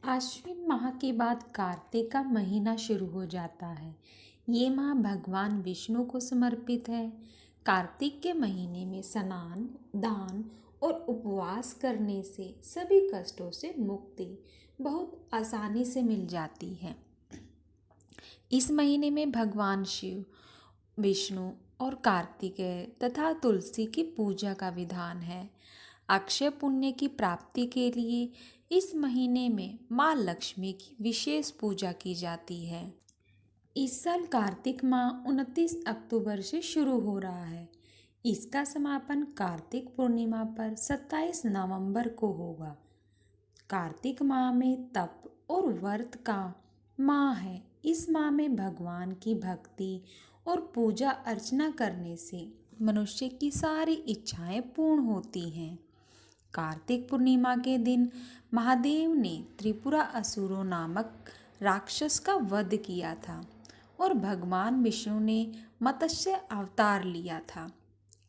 आश्विन माह के बाद कार्तिक का महीना शुरू हो जाता है। ये माह भगवान विष्णु को समर्पित है। कार्तिक के महीने में स्नान, दान और उपवास करने से सभी कष्टों से मुक्ति बहुत आसानी से मिल जाती है। इस महीने में भगवान शिव, विष्णु और कार्तिकेय तथा तुलसी की पूजा का विधान है। अक्षय पुण्य की प्राप्ति के लिए इस महीने में माँ लक्ष्मी की विशेष पूजा की जाती है। इस साल कार्तिक माह 29 अक्टूबर से शुरू हो रहा है। इसका समापन कार्तिक पूर्णिमा पर 27 नवंबर को होगा। कार्तिक माह में तप और व्रत का माह है। इस माह में भगवान की भक्ति और पूजा अर्चना करने से मनुष्य की सारी इच्छाएं पूर्ण होती हैं। कार्तिक पूर्णिमा के दिन महादेव ने त्रिपुरा असुरों नामक राक्षस का वध किया था और भगवान विष्णु ने मत्स्य अवतार लिया था।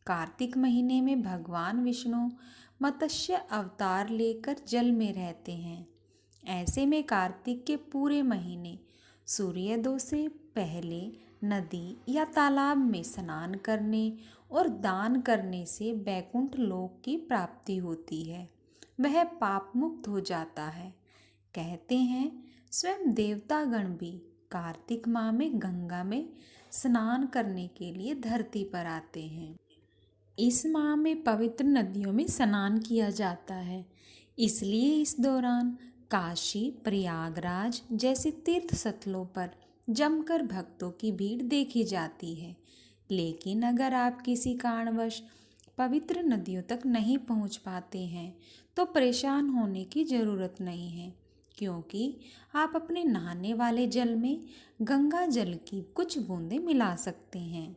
कार्तिक महीने में भगवान विष्णु मत्स्य अवतार लेकर जल में रहते हैं। ऐसे में कार्तिक के पूरे महीने सूर्योदय से पहले नदी या तालाब में स्नान करने और दान करने से बैकुंठ लोक की प्राप्ति होती है। वह पाप मुक्त हो जाता है। कहते हैं स्वयं देवतागण भी कार्तिक माह में गंगा में स्नान करने के लिए धरती पर आते हैं। इस माह में पवित्र नदियों में स्नान किया जाता है। इसलिए इस दौरान काशी, प्रयागराज जैसे तीर्थ स्थलों पर जमकर भक्तों की भीड़ देखी जाती है। लेकिन अगर आप किसी कारणवश पवित्र नदियों तक नहीं पहुंच पाते हैं तो परेशान होने की ज़रूरत नहीं है, क्योंकि आप अपने नहाने वाले जल में गंगा जल की कुछ बूंदें मिला सकते हैं।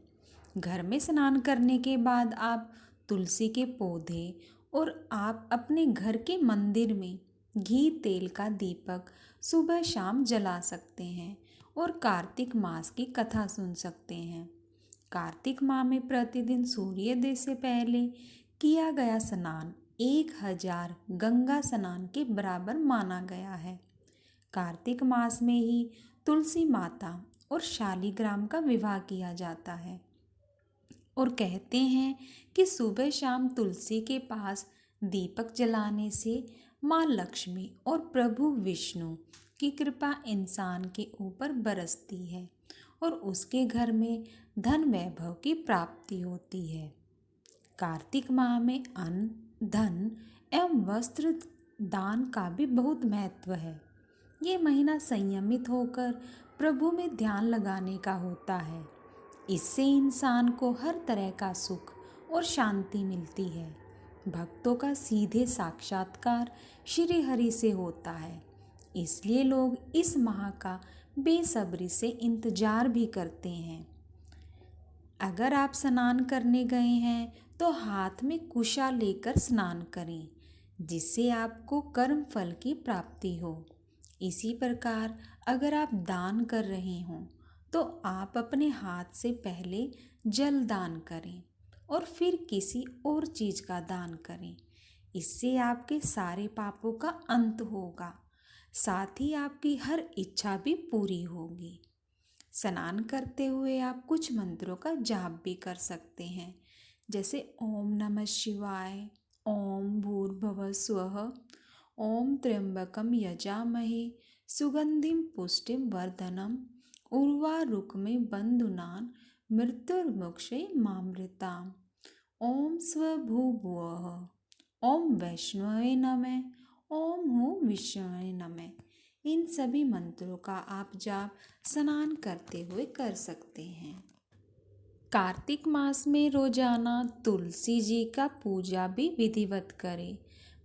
घर में स्नान करने के बाद आप तुलसी के पौधे और आप अपने घर के मंदिर में घी तेल का दीपक सुबह शाम जला सकते हैं और कार्तिक मास की कथा सुन सकते हैं। कार्तिक माह में प्रतिदिन सूर्योदय से पहले किया गया स्नान 1000 गंगा स्नान के बराबर माना गया है। कार्तिक मास में ही तुलसी माता और शालिग्राम का विवाह किया जाता है और कहते हैं कि सुबह शाम तुलसी के पास दीपक जलाने से माँ लक्ष्मी और प्रभु विष्णु की कृपा इंसान के ऊपर बरसती है और उसके घर में धन वैभव की प्राप्ति होती है। कार्तिक माह में अन्न, धन एवं वस्त्र दान का भी बहुत महत्व है। ये महीना संयमित होकर प्रभु में ध्यान लगाने का होता है। इससे इंसान को हर तरह का सुख और शांति मिलती है। भक्तों का सीधे साक्षात्कार श्री हरि से होता है। इसलिए लोग इस माह का बेसब्री से इंतजार भी करते हैं। अगर आप स्नान करने गए हैं तो हाथ में कुशा लेकर स्नान करें, जिससे आपको कर्म फल की प्राप्ति हो। इसी प्रकार अगर आप दान कर रहे हों तो आप अपने हाथ से पहले जल दान करें और फिर किसी और चीज़ का दान करें। इससे आपके सारे पापों का अंत होगा, साथ ही आपकी हर इच्छा भी पूरी होगी। स्नान करते हुए आप कुछ मंत्रों का जाप भी कर सकते हैं, जैसे ओम नमः शिवाय, ओम भूर्भुवः स्वः, ओम त्र्यंबकम यजामहे सुगंधिम पुष्टिम वर्धनम उर्वारुकमे बंधुनान मृत्युर्मुक्षये मामृताम। ओम स्वभूभुवः, ओम वैष्णवे नमः, ओम हूँ विष्णवे नमः। इन सभी मंत्रों का आप जाप स्नान करते हुए कर सकते हैं। कार्तिक मास में रोजाना तुलसी जी का पूजा भी विधिवत करें।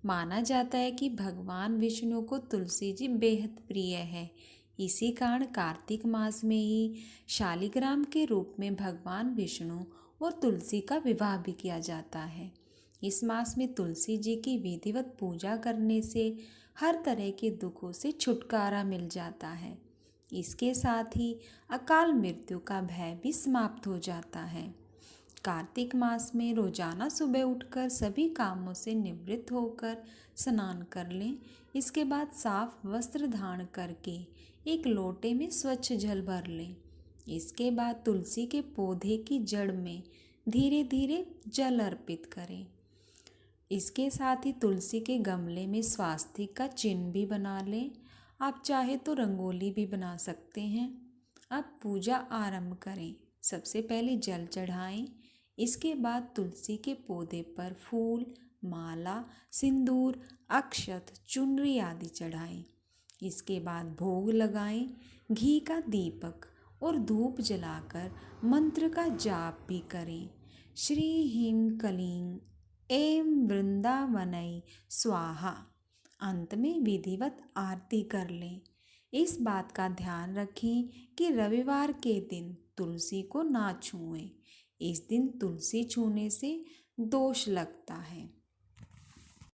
माना जाता है कि भगवान विष्णु को तुलसी जी बेहद प्रिय है। इसी कारण कार्तिक मास में ही शालिग्राम के रूप में भगवान विष्णु और तुलसी का विवाह भी किया जाता है। इस मास में तुलसी जी की विधिवत पूजा करने से हर तरह के दुखों से छुटकारा मिल जाता है। इसके साथ ही अकाल मृत्यु का भय भी समाप्त हो जाता है। कार्तिक मास में रोजाना सुबह उठकर सभी कामों से निवृत्त होकर स्नान कर लें। इसके बाद साफ वस्त्र धारण करके एक लोटे में स्वच्छ जल भर लें। इसके बाद तुलसी के पौधे की जड़ में धीरे धीरे जल अर्पित करें। इसके साथ ही तुलसी के गमले में स्वास्तिक का चिन्ह भी बना लें। आप चाहे तो रंगोली भी बना सकते हैं। अब पूजा आरंभ करें। सबसे पहले जल चढ़ाएं। इसके बाद तुलसी के पौधे पर फूल, माला, सिंदूर, अक्षत, चुनरी आदि चढ़ाएं। इसके बाद भोग लगाएं। घी का दीपक और धूप जलाकर मंत्र का जाप भी करें। श्री ह्रीं क्लीं ऐं वृंदावनै स्वाहा। अंत में विधिवत आरती कर लें। इस बात का ध्यान रखें कि रविवार के दिन तुलसी को ना छुएं। इस दिन तुलसी छूने से दोष लगता है।